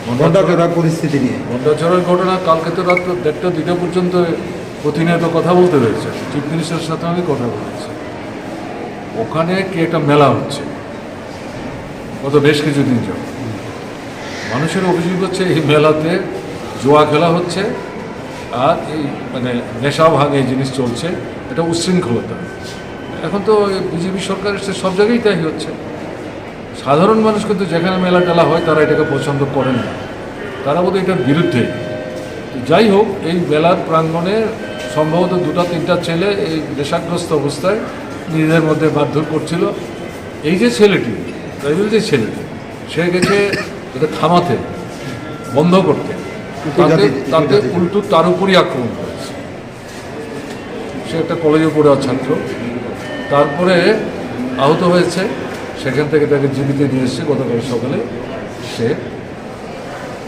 ঘণ্টাচড়ার পরিস্থিতি নিয়ে ঘণ্টাচড়ার ঘটনা কালকে তো রাত 1:30-2টা পর্যন্ত প্রতিনিয়ত কথা বলতে হয়েছে। চিফ মিনিস্টারের সাথে আমি কথা বলেছি। ওখানে কি একটা মেলা হচ্ছে গত বেশ কিছুদিন যাব। মানুষের অভিযোগ হচ্ছে এই মেলাতে জুয়া খেলা হচ্ছে আর এই মানে নেশা ভাঙ এই জিনিস চলছে, এটা উচ্ছৃঙ্খলতা। এখন তো বিজেপি সরকার এসে সব জায়গায় তাই হচ্ছে। সাধারণ মানুষ কিন্তু যেখানে মেলা টেলা হয় তারা এটাকে পছন্দ করেন না, তারা বোধহয় এটার বিরুদ্ধে। যাই হোক, এই মেলার প্রাঙ্গণে সম্ভবত 2-3টা ছেলে এই নেশাগ্রস্ত অবস্থায় নিজেদের মধ্যে মারধর করছিল। এই যে ছেলেটি, ট্রাইবেল যে ছেলেটি, সে গেছে এটা থামাতে, বন্ধ করতে, তাতে উল্টো তার উপরই আক্রমণ করেছে। সে একটা কলেজে পড়া ছাত্র, তারপরে আহত হয়েছে। সেখান থেকে তাকে জীবিত নিয়ে এসেছে। গতকাল সকালে সে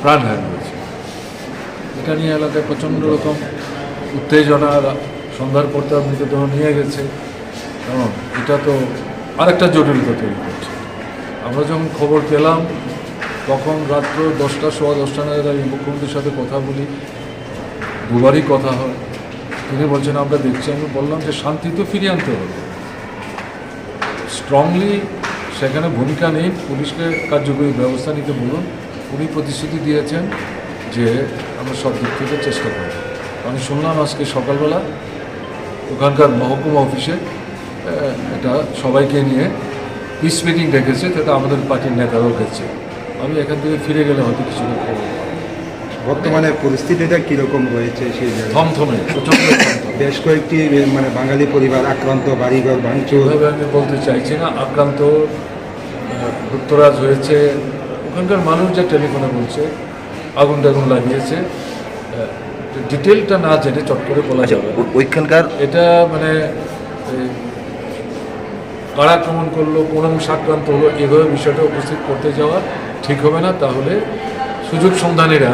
প্রাণহানি হয়েছে। এটা নিয়ে এলাকায় প্রচণ্ড রকম উত্তেজনা। সন্ধ্যার পর তার মৃতদেহ নিয়ে গেছে। কারণ এটা তো আরেকটা জটিলতা তৈরি করছে। আমরা যখন খবর পেলাম তখন রাত্র 10টা, সোয়া 10টা নাগাদ আমি মুখ্যমন্ত্রীর সাথে কথা বলি। দুবারই কথা হয়। তিনি বলছেন আমরা দেখছি। আমি বললাম যে শান্তি তো ফিরিয়ে আনতে হবে, স্ট্রংলি সেখানে ভূমিকা নেই, পুলিশকে কার্যকরী ব্যবস্থা নিতে বলুন। উনি প্রতিশ্রুতি দিয়েছেন যে আমরা সব দিক থেকে চেষ্টা করব। আমি শুনলাম আজকে সকালবেলা ওখানকার মহকুমা অফিসে এটা সবাইকে নিয়ে পিস মিটিং রেখেছে, তাতে আমাদের পার্টির নেতারাও গেছে। আমি এখান থেকে ফিরে গেলে হয়তো কিছুটা খবর পাবো। বর্তমানে পরিস্থিতিটা কীরকম রয়েছে সেই জায়গায়? থমথমে, প্রচণ্ড থমথমে। বেশ কয়েকটি মানে বাঙালি পরিবার আক্রান্ত, বাড়িঘর ভাঙচুর। এভাবে আমি বলতে চাইছি না। আক্রান্ত, যুক্তরাজ হয়েছে। ওখানকার মানুষ যা টেলিফোনে বলছে আগুন টাগুন লাগিয়েছে। ডিটেলটা না জেনে চট করে বলা যাবে না। ওইখানকার এটা মানে কারা আক্রমণ করলো, কোন অংশ আক্রান্ত হলো, এভাবে বিষয়টা উপস্থিত করতে যাওয়া ঠিক হবে না। তাহলে সুযোগ সন্ধানীরা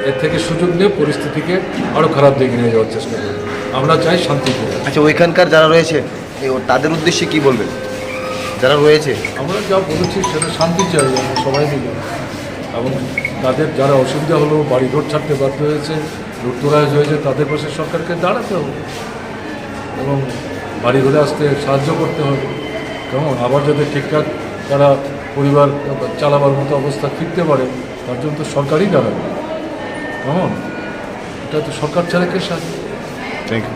এর থেকে সুযোগ নিয়ে পরিস্থিতিকে আরও খারাপ দিকে নিয়ে যাওয়ার চেষ্টা করবে। আমরা চাই শান্তিপূর্ণ। আচ্ছা, ওইখানকার যারা রয়েছে তাদের উদ্দেশ্যে কি বলবেন? যারা রয়েছে আমরা যা বলেছি সেটা শান্তি চাই আমরা সবাই মিলে। এবং তাদের যারা অসুবিধা হলো, বাড়িঘর ছাড়তে বাধ্য হয়েছে, লুটতরাজ হয়েছে, তাদের পাশে সরকারকে দাঁড়াতে হবে এবং বাড়িঘরে আসতে সাহায্য করতে হবে। কেমন আবার যাতে ঠিকঠাক তারা পরিবার চালাবার মতো অবস্থা ফিরতে পারে, তার জন্য তো সরকারই দাঁড়াবে। কেমন এটা তো সরকার ছাড়া কে সাহায্য। Thank you.